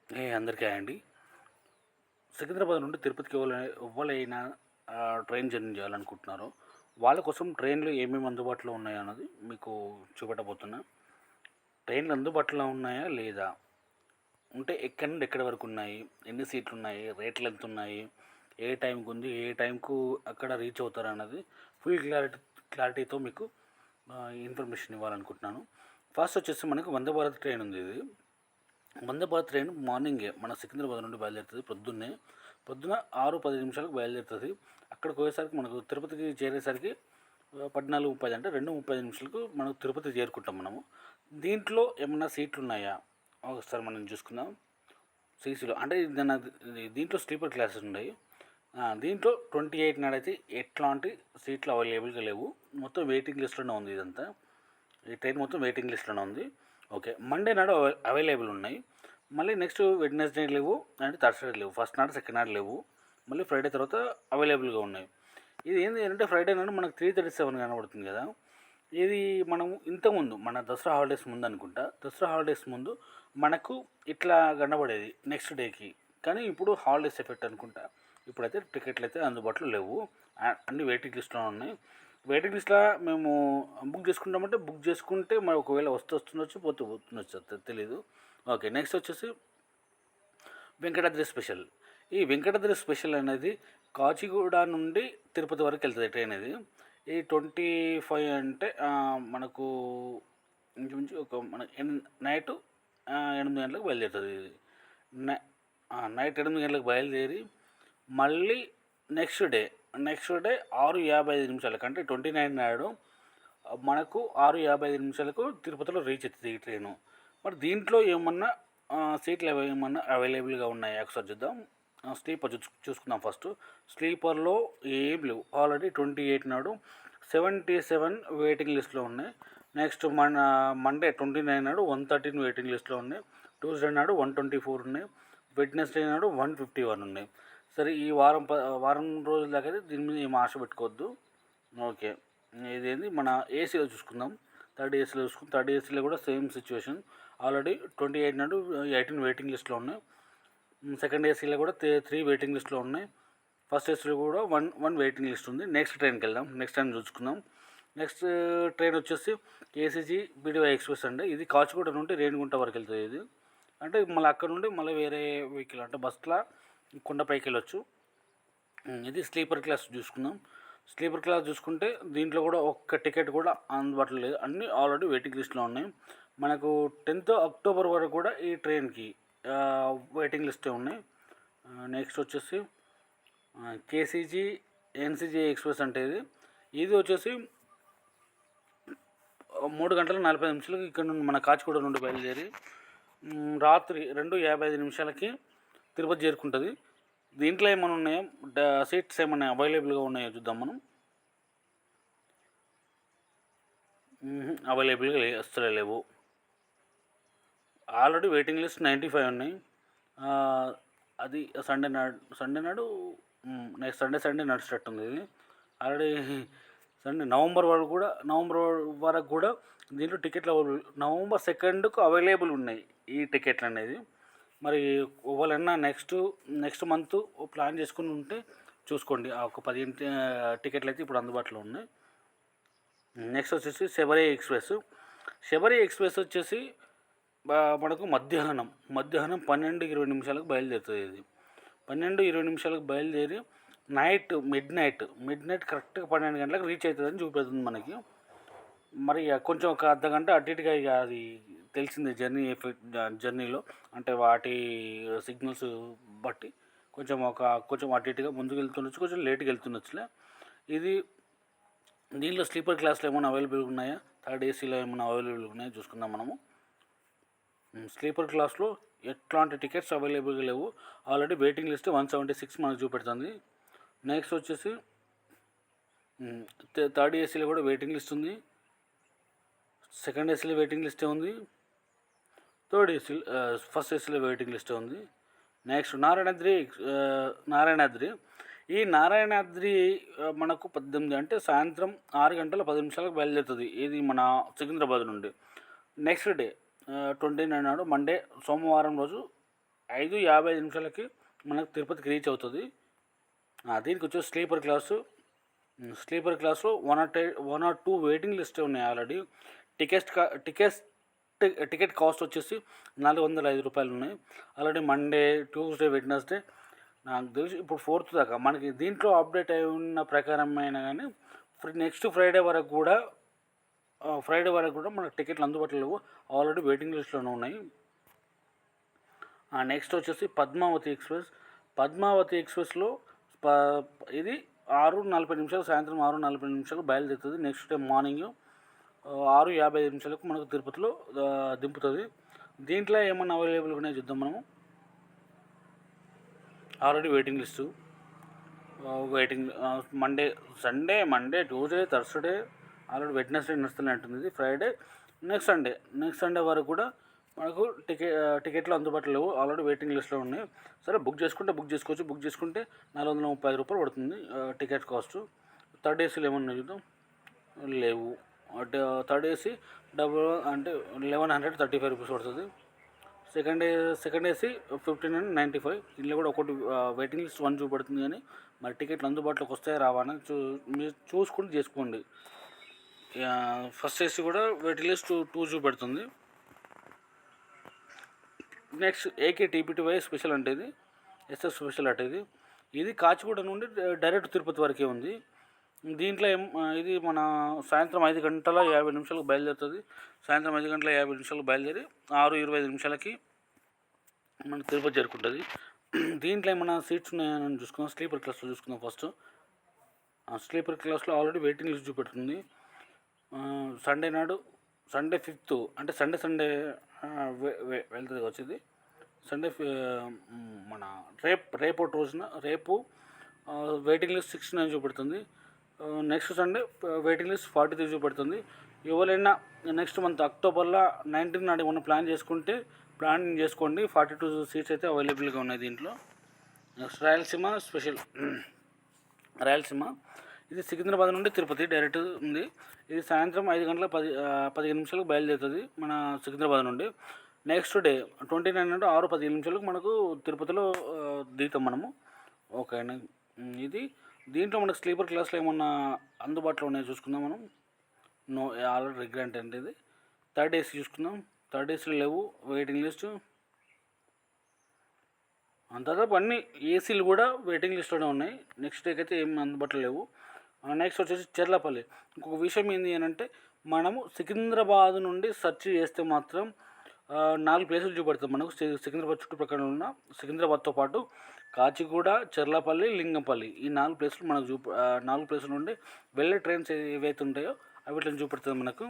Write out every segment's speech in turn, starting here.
అందరికీ అండి. సికింద్రాబాద్ నుండి తిరుపతికి ఎవరైనా ట్రైన్ జర్నీ చేయాలనుకుంటున్నారో వాళ్ళ కోసం ట్రైన్లు ఏమేమి అందుబాటులో ఉన్నాయన్నది మీకు చూపెట్టబోతున్నా. ట్రైన్లు అందుబాటులో ఉన్నాయా లేదా, ఉంటే ఎక్కడి నుండి ఎక్కడి వరకు ఉన్నాయి, ఎన్ని సీట్లు ఉన్నాయి, రేట్లు ఎంత ఉన్నాయి, ఏ టైంకి ఉంది, ఏ టైంకు అక్కడ రీచ్ అవుతారు అన్నది ఫుల్ క్లారిటీతో మీకు ఇన్ఫర్మేషన్ ఇవ్వాలనుకుంటున్నాను. ఫస్ట్ వచ్చేసి మనకు వందే భారత్ ట్రైన్ ఉంది. ఇది వందే భారత్ ట్రైన్ మార్నింగే మన సికింద్రాబాద్ నుండి బయలుదేరుతుంది. పొద్దున 6:10 బయలుదేరుతుంది. అక్కడికి పోయేసరికి మనకు తిరుపతికి చేరేసరికి 14:30 అంటే 2:35 మనకు తిరుపతి చేరుకుంటాం మనము. దీంట్లో ఏమన్నా సీట్లు ఉన్నాయా ఒకసారి మనం చూసుకుందాం. సీసీలో అంటే దీంట్లో స్లీపర్ క్లాసెస్ ఉన్నాయి. దీంట్లో 28 నాడైతే ఎట్లాంటి సీట్లు అవైలబుల్గా లేవు. మొత్తం వెయిటింగ్ లిస్ట్లోనే ఉంది. ఇదంతా ఈ ట్రైన్ మొత్తం వెయిటింగ్ లిస్ట్లోనే ఉంది. ఓకే, మండే నాడు అవైలబుల్ ఉన్నాయి. మళ్ళీ నెక్స్ట్ వెడ్నెస్డే లేవు, అంటే థర్స్డే లేవు. ఫస్ట్ నాడు సెకండ్ నాడు లేవు. మళ్ళీ ఫ్రైడే తర్వాత అవైలబుల్గా ఉన్నాయి. ఇది ఏంటి అంటే ఫ్రైడే నాడు మనకు 3:37 కనబడుతుంది కదా. ఇది మనం ఇంతకుముందు మన దసరా హాలిడేస్ ముందు అనుకుంటా, దసరా హాలిడేస్ ముందు మనకు ఇట్లా కనబడేది నెక్స్ట్ డేకి. కానీ ఇప్పుడు హాలిడేస్ ఎఫెక్ట్ అనుకుంటా, ఇప్పుడైతే టికెట్లు అయితే అందుబాటులో లేవు. అన్ని వెయిటింగ్ లిస్ట్లో ఉన్నాయి. వెయిటింగ్ లిస్ట్లో మేము బుక్ చేసుకుంటామంటే బుక్ చేసుకుంటే మరి ఒకవేళ వస్తుండొచ్చు, పోతుండొచ్చు, తెలీదు. ఓకే, నెక్స్ట్ వచ్చేసి వెంకటాద్రి స్పెషల్. ఈ వెంకటాద్రి స్పెషల్ అనేది కాచిగూడ నుండి తిరుపతి వరకు వెళ్తుంది ట్రైన్. ఇది ఈ 25 అంటే మనకు ఇంచుమించు ఒక మన నైట్ 8 గంటలకు బయలుదేరుతుంది. ఇది నైట్ 8 గంటలకు బయలుదేరి మళ్ళీ నెక్స్ట్ డే 6:55 అంటే 29 నాడు మనకు 6:55 తిరుపతిలో రీచ్ అవుతుంది ఈ ట్రైను. మరి దీంట్లో ఏమన్నా సీట్లు ఏమన్నా అవైలబుల్గా ఉన్నాయా ఒకసారి చూద్దాం. స్లీపర్ చూసుకుందాం. ఫస్ట్ స్లీపర్లో ఏం లేవు. ఆల్రెడీ 28 నాడు 77 వెయిటింగ్ లిస్ట్లో ఉన్నాయి. నెక్స్ట్ మండే 29 నాడు 113 వెయిటింగ్ లిస్ట్లో ఉన్నాయి. ట్యూస్డే నాడు 124 ఉన్నాయి. వెడ్నెస్డే నాడు 151 ఉన్నాయి. సరే, ఈ వారం రోజుల దాకా అయితే దీని మీద ఏం ఆశ పెట్టుకోవద్దు. ఓకే, ఇదేంది మన ఏసీలో చూసుకుందాం. థర్డ్ ఏసీలో కూడా సేమ్ సిచ్యువేషన్. ఆల్రెడీ 28 నాడు 18 వెయిటింగ్ లిస్ట్లో ఉన్నాయి. సెకండ్ ఏసీలో కూడా 3 వెయిటింగ్ లిస్ట్లో ఉన్నాయి. ఫస్ట్ ఏసీలో కూడా 1 వెయిటింగ్ లిస్ట్ ఉంది. నెక్స్ట్ ట్రైన్కి వెళ్దాం. నెక్స్ట్ ట్రైన్ చూసుకుందాం. నెక్స్ట్ ట్రైన్ వచ్చేసి కేసీజీ బీడీవై ఎక్స్ప్రెస్ అండి. ఇది కాచిగూడ నుండి రేణిగుంట వరకు వెళ్తుంది. ఇది అంటే మళ్ళీ అక్కడ నుండి మళ్ళీ వేరే వెహికల్ అంటే బస్సులో కొండపైకి వెళ్ళొచ్చు. ఇది స్లీపర్ క్లాస్ చూసుకుందాం. స్లీపర్ క్లాస్ చూసుకుంటే దీంట్లో కూడా ఒక్క టికెట్ కూడా అందుబాటులో లేదు. అన్నీ ఆల్రెడీ వెయిటింగ్ లిస్ట్లో ఉన్నాయి. మనకు 10th అక్టోబర్ వరకు కూడా ఈ ట్రైన్కి వెయిటింగ్ లిస్టే ఉన్నాయి. నెక్స్ట్ వచ్చేసి కేసీజీ ఎన్సీజీ ఎక్స్ప్రెస్ అంటే ఇది వచ్చేసి 3:45 ఇక్కడ నుండి మన కాచిగూడ నుండి బయలుదేరి రాత్రి 2:55 తిరుపతి చేరుకుంటుంది. దీంట్లో ఏమైనా ఉన్నాయో సీట్స్ ఏమైనా అవైలబుల్గా ఉన్నాయో చూద్దాం మనం. అవైలబుల్గా అసలు లేవు. ఆల్రెడీ వెయిటింగ్ లిస్ట్ 95 ఉన్నాయి. అది సండే నాడు నెక్స్ట్ సండే నడిచేటట్టుంది. ఇది ఆల్రెడీ నవంబర్ వరకు కూడా దీంట్లో టికెట్లు నవంబర్ 2కు అవైలబుల్ ఉన్నాయి ఈ టికెట్లు అనేది. మరి ఎవరైనా నెక్స్ట్ మంత్ ప్లాన్ చేసుకుని ఉంటే చూసుకోండి. ఒక 15 టికెట్లు అయితే ఇప్పుడు అందుబాటులో ఉన్నాయి. నెక్స్ట్ వచ్చేసి శబరి ఎక్స్ప్రెస్ వచ్చేసి మనకు మధ్యాహ్నం 12:20 బయలుదేరుతుంది. ఇది 12:20 బయలుదేరి మిడ్ నైట్ కరెక్ట్గా 12 గంటలకు రీచ్ అవుతుందని చూపెడుతుంది మనకి. మరి కొంచెం ఒక అర్ధగంట అటు ఇటుగా ఇక అది తెలిసిందే జర్నీలో అంటే వాటి సిగ్నల్స్ బట్టి కొంచెం అటు ఇటుగా ముందుకు వెళ్తుండొచ్చు, కొంచెం లేట్గా వెళ్తుండొచ్చులే. ఇది దీనిలో స్లీపర్ క్లాస్లో ఏమైనా అవైలబుల్గా ఉన్నాయా, థర్డ్ ఏసీలో ఏమైనా అవైలబుల్గా ఉన్నాయో చూసుకుందాం మనము. స్లీపర్ క్లాస్లో ఎట్లాంటి టికెట్స్ అవైలబుల్గా లేవు. ఆల్రెడీ వెయిటింగ్ లిస్ట్ 176 మనకు చూపెడుతుంది. నెక్స్ట్ వచ్చేసి థర్డ్ ఏసీలో కూడా వెయిటింగ్ లిస్ట్ ఉంది. సెకండ్ ఏసీలో వెయిటింగ్ లిస్టే ఉంది. ఫస్ట్ ఏసీలో వెయిటింగ్ లిస్టే ఉంది. నెక్స్ట్ నారాయణాద్రి. ఈ నారాయణాద్రి మనకు 18 అంటే సాయంత్రం 6:10 బయలుదేరుతుంది. ఇది మన సికింద్రాబాద్ నుండి. నెక్స్ట్ డే 29 నాడు మండే సోమవారం రోజు 5:55 మనకు తిరుపతికి రీచ్ అవుతుంది. దీనికి వచ్చేసి స్లీపర్ క్లాస్లో 1 or 2 వెయిటింగ్ లిస్ట్ ఉన్నాయి ఆల్రెడీ. టికెట్ కాస్ట్ వచ్చేసి 405 రూపాయలు ఉన్నాయి ఆల్రెడీ. మండే, ట్యూస్డే, వెడ్నెస్డే, నాకు తెలిసి ఇప్పుడు 4th దాకా మనకి దీంట్లో అప్డేట్ అయి ఉన్న ప్రకారమైన కానీ నెక్స్ట్ ఫ్రైడే వరకు కూడా మనకు టికెట్లు అందుబాటులో లేవు, ఆల్రెడీ వెయిటింగ్ లిస్ట్లోనే ఉన్నాయి. నెక్స్ట్ వచ్చేసి పద్మావతి ఎక్స్ప్రెస్లో ఇది 6:40 సాయంత్రం 6:40 బయలుదేరుతుంది. నెక్స్ట్ డే మార్నింగ్ 6:55 మనకు తిరుపతిలో దింపుతుంది. దీంట్లో ఏమన్నా అవైలబుల్గా ఉన్నాయో చూద్దాం మనము. Already waiting list Monday, Tuesday, Thursday, already Wednesday నడుస్తూనే ఉంటుంది. ఫ్రైడే, నెక్స్ట్ సండే వరకు కూడా మనకు టికెట్లు అందుబాటులో లేవు, ఆల్రెడీ వెయిటింగ్ లిస్ట్లో ఉన్నాయి. సరే, బుక్ చేసుకోవచ్చు. బుక్ చేసుకుంటే 435 రూపాయలు పడుతుంది టికెట్ కాస్ట్. థర్డ్ ఏసీలో ఏమన్నా చూద్దాం, లేవు. థర్డ్ ఏసీ అంటే 1135 రూపీస్ పడుతుంది. Second AC 1595. ఇందులో కూడా ఒకటి వెయిటింగ్ లిస్ట్ 1 చూపెడుతుంది, కానీ మరి టికెట్లు అందుబాటులోకి వస్తాయో రావా అని మీరు చూసుకుని చేసుకోండి. ఫస్ట్ ఏసీ కూడా వెయిటింగ్ లిస్ట్ 2 చూపెడుతుంది. నెక్స్ట్ ఏకే TPTY స్పెషల్ అంటే ఇది ఎస్ఎస్ స్పెషల్ అంటే ఇది కాచిగూడ నుండి డైరెక్ట్ తిరుపతి వరకే ఉంది. దీంట్లో ఇది మన సాయంత్రం 5:50 బయలుదేరుతుంది. సాయంత్రం 5:50 బయలుదేరి 6:25 మన తిరుపతి చేరుకుంటుంది. దీంట్లో ఏమైనా సీట్స్ ఉన్నాయని చూసుకుందాం. స్లీపర్ క్లాస్లో చూసుకుందాం ఫస్ట్. స్లీపర్ క్లాస్లో ఆల్రెడీ వెయిటింగ్ లిస్ట్ చూపెడుతుంది. సండే 5th అంటే సండే వెళ్తుంది వచ్చేది. సండే మన రేపు రోజున వెయిటింగ్ లిస్ట్ 69 చూపెడుతుంది. నెక్స్ట్ సండే వెయిటింగ్ లిస్ట్ 43 చూపెడుతుంది. ఎవరైనా నెక్స్ట్ మంత్ అక్టోబర్లో 19 నాడు ఏమన్నా ప్లానింగ్ చేసుకోండి. 42 సీట్స్ అయితే అవైలబుల్గా ఉన్నాయి దీంట్లో. నెక్స్ట్ రాయలసీమ ఇది సికింద్రాబాద్ నుండి తిరుపతి డైరెక్ట్ ఉంది. ఇది సాయంత్రం 5:15 బయలుదేరుతుంది మన సికింద్రాబాద్ నుండి. నెక్స్ట్ డే 29 నాడు 6:15 మనకు తిరుపతిలో దిగుతాం మనము. ఓకే అండి. దీంట్లో మనకు స్లీపర్ క్లాస్లో ఏమన్నా అందుబాటులో ఉన్నాయో చూసుకుందాం మనం. ఆల్రెడీ రెగ్యులర్ అంటే ఇది. థర్డ్ ఏసీ చూసుకుందాం. థర్డ్ ఏసీలో లేవు వెయిటింగ్ లిస్ట్. అంతదాపు అన్ని ఏసీలు కూడా వెయిటింగ్ లిస్ట్లోనే ఉన్నాయి. నెక్స్ట్ డేకి అయితే ఏమి అందుబాటులో లేవు. నెక్స్ట్ వచ్చేసి చెర్లపల్లి. ఇంకొక విషయం ఏంటి అని అంటే, మనము సికింద్రాబాద్ నుండి సెర్చ్ చేస్తే మాత్రం 4 ప్లేసులు చూపెడతాం మనకు. సికింద్రాబాద్ చుట్టుప్రక్కల ఉన్న సికింద్రాబాద్తో పాటు కాచిగూడ, చెర్లపల్లి, లింగంపల్లి, ఈ 4 ప్లేసులు మనకు 4 ప్లేసుల నుండి వెళ్ళే ట్రైన్స్ ఏవైతే ఉంటాయో అవిట్లని చూపెడుతుంది మనకు.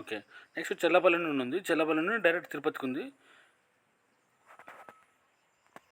ఓకే. నెక్స్ట్ చెర్లపల్లి నుండి ఉంది. చెర్లపల్లి నుండి డైరెక్ట్ తిరుపతికి ఉంది.